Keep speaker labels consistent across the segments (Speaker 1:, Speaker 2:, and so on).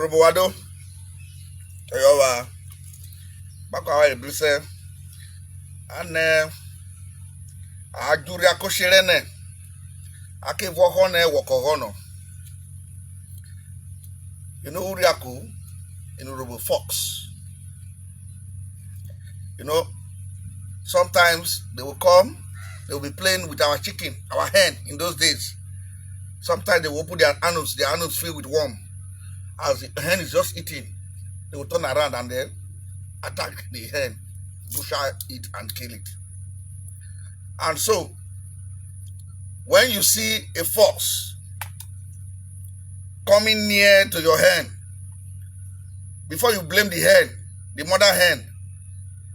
Speaker 1: Roboado, Oyowa, Bakawa Brise, and Ajuria Koshirene, Ake Wohone Wokohono. You know Uriaku, in Robo Fox. You know, sometimes they will come, they will be playing with our chicken, our hen in those days. Sometimes they will open their anus filled with worm. As the hen is just eating, they will turn around and then attack the hen, butcher it and kill it. And so, when you see a fox coming near to your hen, before you blame the hen, the mother hen,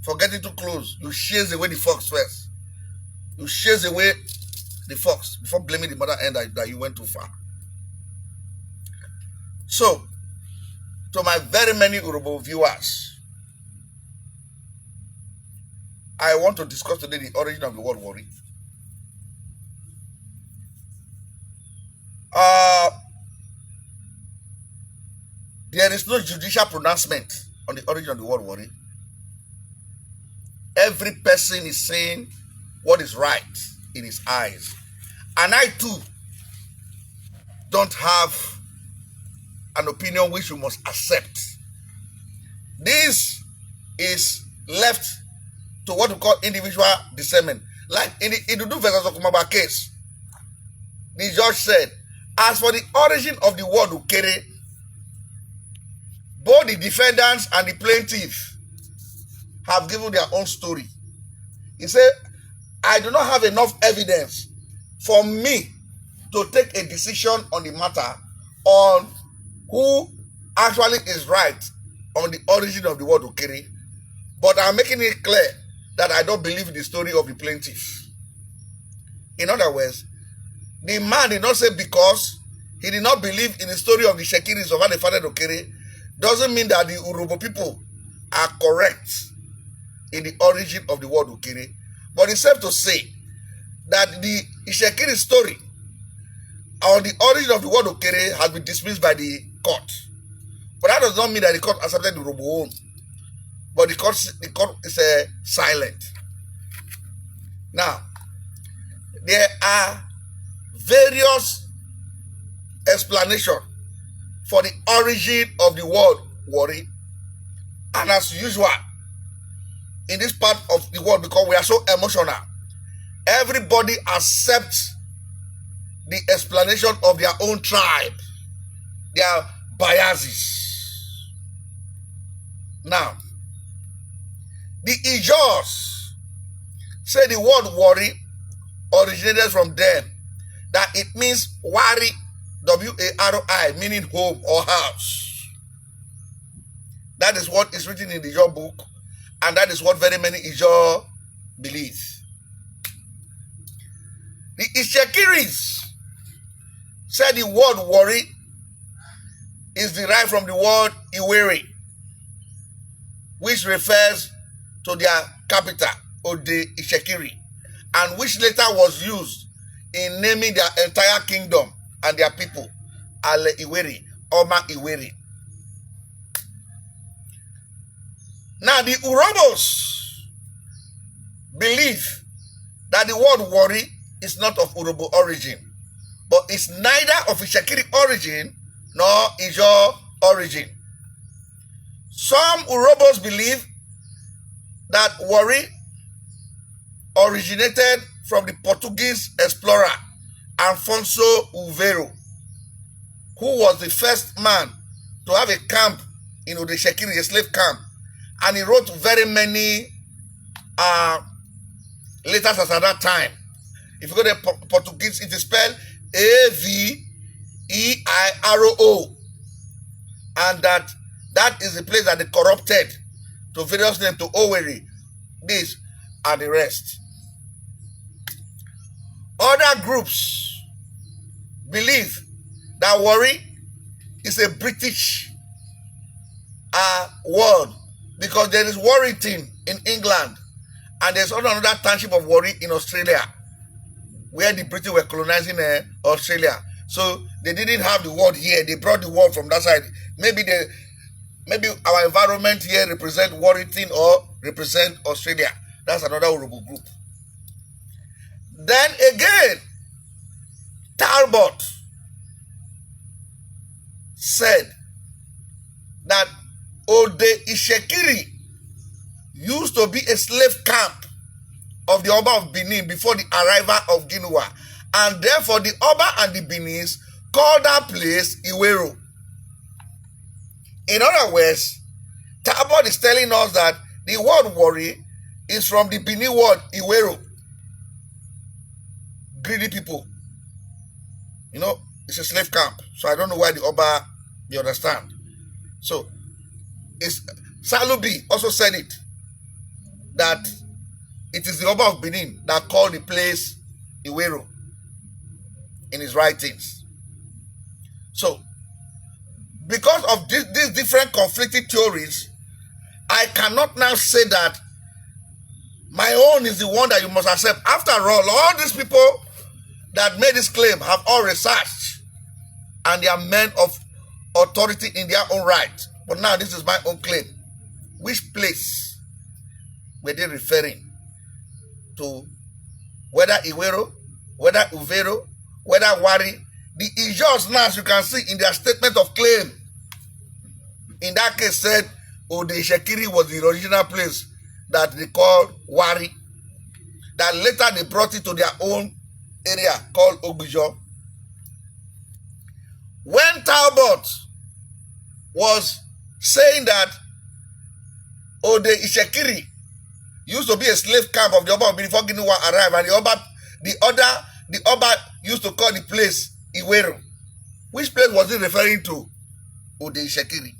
Speaker 1: for getting too close, you chase away the fox first. You chase away the fox before blaming the mother hen that you went too far. So, to my very many Urobo viewers, I want to discuss today the origin of the word Warri. There is no judicial pronouncement on the origin of the word Warri. Every person is saying what is right in his eyes. And I too don't have an opinion which you must accept. This is left to what we call individual discernment. Like in the Idudu versus Okumaba case, the judge said, as for the origin of the word Ukere, both the defendants and the plaintiff have given their own story. He said, I do not have enough evidence for me to take a decision on the matter on who actually is right on the origin of the word Ukere, but I'm making it clear that I don't believe in the story of the plaintiff. In other words, the man did not say because he did not believe in the story of the Shekiris of how they founded Ukere, doesn't mean that the Urobo people are correct in the origin of the word Ukere. But it's safe to say that the Ishekiri story on the origin of the word Ukere has been dismissed by the court. But that does not mean that the court accepted the Urobo own. But the court is silent. Now, there are various explanations for the origin of the word Warri. And as usual, in this part of the world, because we are so emotional, everybody accepts the explanation of their own tribe, their biases. Now, the Ijors say the word Warri originated from them, that it means Wari, W-A-R-I, meaning home or house. That is what is written in the Ijo book, and that is what very many Ijo believe. The Ishekiris said the word Warri is derived from the word Iwere, which refers to their capital, Ode Ishekiri, and which later was used in naming their entire kingdom and their people, Ale Iwere, Oma Iwere. Now the Urobos believe that the word Warri is not of Urobo origin, but it's neither of Ishekiri origin nor Ijo origin. Some Urobos believe that Warri originated from the Portuguese explorer Afonso Uvero, who was the first man to have a camp in Odeshekiri, a slave camp, and he wrote very many letters at that time. If you go to Portuguese, it is spelled A-V-E-I-R-O, and that is the place that they corrupted to various names, to Owerri, this and the rest. Other groups believe that Warri is a British word, because there is Warrington in England, and there's also another township of Warri in Australia, where the British were colonizing Australia. So they didn't have the word here. They brought the word from that side. Maybe our environment here represent Warrington or represent Australia. That's another Urhobo group. Then again, Talbot said that Ode Ishekiri used to be a slave camp of the Oba of Benin before the arrival of Ginua, and therefore the Oba and the Benis called that place Iwero. In other words, Talbot is telling us that the word Warri is from the Benin word Iwero. Greedy people. You know, it's a slave camp. So I don't know why the Oba, you understand. So, Salubi also said it, that it is the Oba of Benin that called the place Iwero in his writings. So, because of these different conflicting theories, I cannot now say that my own is the one that you must accept. After all these people that made this claim have all researched, and they are men of authority in their own right. But now this is my own claim. Which place were they referring to? Whether Iwero, whether Uvero, whether Warri? The Ijos now, as you can see in their statement of claim, in that case said Ode Ishekiri was the original place that they called Warri. That later they brought it to their own area called Ogujo. When Talbot was saying that Ode Ishekiri used to be a slave camp of the Oba before Ginua arrived, and the Oba used to call the place Iwero. Which place was he referring to? Ode Ishekiri.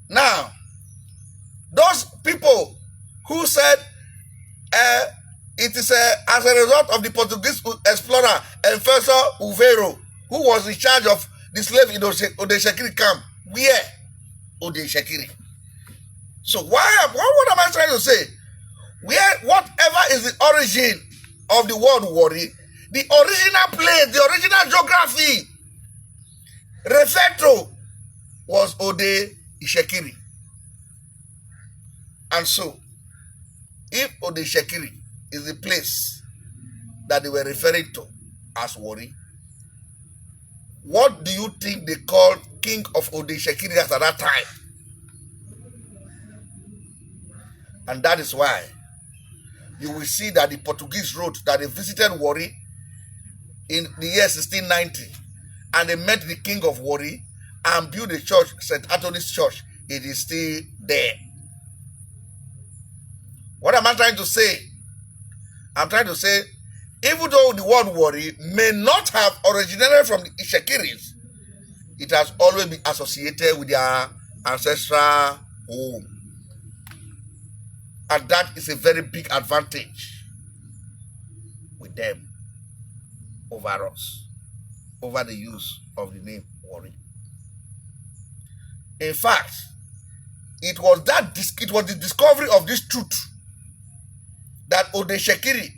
Speaker 1: Now, those people who said it is as a result of the Portuguese explorer Enferso Uvero, who was in charge of the slave in Ode Ishekiri camp. Where? Ode Ishekiri. So what am I trying to say? Whatever is the origin of the word Warri, the original place, the original geography referred to was Ode Ishekiri. And so, if Ode Ishekiri is the place that they were referring to as Warri, what do you think they called King of Ode Ishekiri at that time? And that is why you will see that the Portuguese wrote that they visited Warri in the year 1690, and they met the king of Warri and built a church, St. Anthony's Church. It is still there. What am I trying to say? I'm trying to say, even though the word Warri may not have originated from the Ishekiris, it has always been associated with their ancestral home. And that is a very big advantage with them over us, over the use of the name Warri. In fact, it was the discovery of this truth that Ode Ishekiri,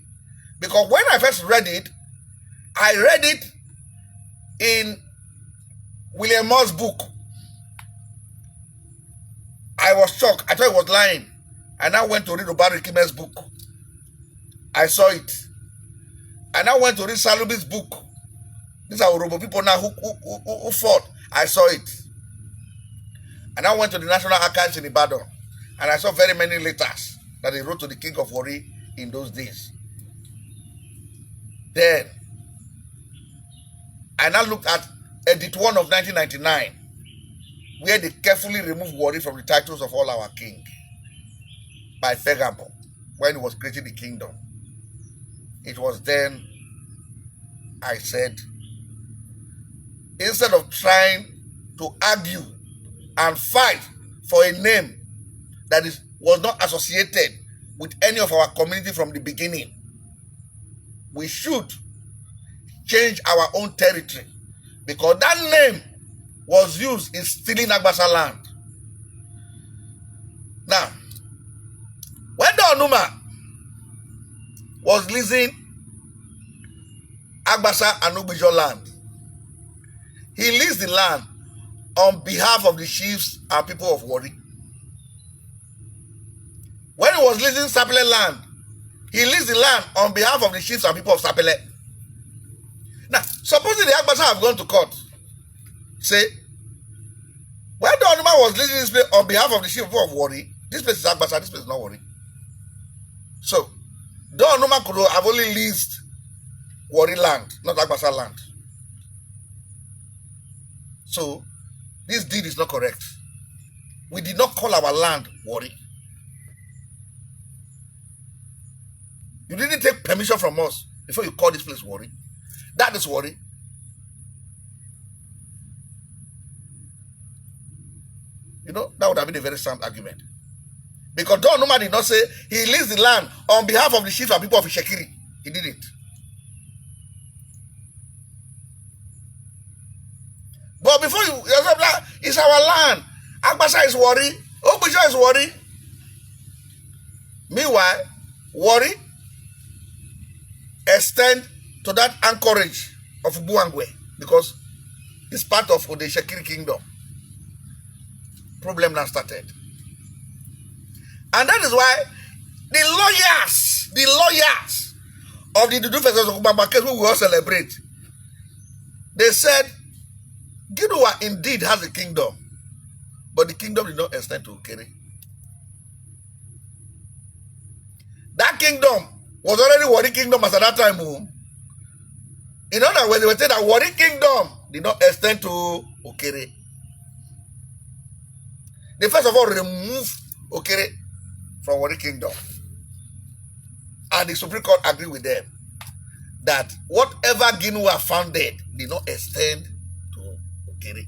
Speaker 1: because when I first read it, I read it in William Moore's book. I was shocked. I thought it was lying. I now went to read Obari Kime's book. I saw it. I now went to read Salubi's book. These are Urhobo people now who fought. I saw it. And I went to the National Archives in Ibadan, and I saw very many letters that they wrote to the King of Warri in those days. Then, I now looked at Edit 1 of 1999, where they carefully removed Warri from the titles of all our king by Fegamo when he was creating the kingdom. It was then I said, instead of trying to argue and fight for a name that was not associated with any of our community from the beginning, we should change our own territory, because that name was used in stealing Agbasa land. Now, when the Onuma was leasing Agbasa and Ogbijo land, he leased the land on behalf of the chiefs and people of Warri. When he was leasing Sapele land, he leased the land on behalf of the chiefs and people of Sapele. Now, supposing the Agbasa have gone to court, say, when the Onuma was leasing this place on behalf of the chief of Warri, this place is Agbasa, this place is not Warri. So, the Onuma could have only leased Warri land, not Agbasa land. So, this deed is not correct. We did not call our land Warri. You didn't take permission from us before you call this place Warri. That is Warri. You know, that would have been a very sound argument. Because Don Numa did not say he leased the land on behalf of the chiefs and people of Ishekiri. He didn't. But before you say that, it's our land. Agbasa is Warri. Obisha is Warri. Meanwhile, Warri extend to that anchorage of Buangwe because it's part of the Ishekiri kingdom. Problem now started. And that is why the lawyers of the Dudu Festus Okubamba case, who we all celebrate, they said, Gidua indeed has a kingdom, but the kingdom did not extend to Ukere. That kingdom was already Warri kingdom as at that time. In other words, they were saying that Warri kingdom did not extend to Ukere. They first of all removed Ukere from Warri kingdom. And the Supreme Court agreed with them that whatever Ginua founded did not extend to Ukere.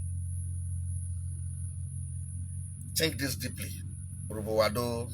Speaker 1: Think this deeply. Urubowado.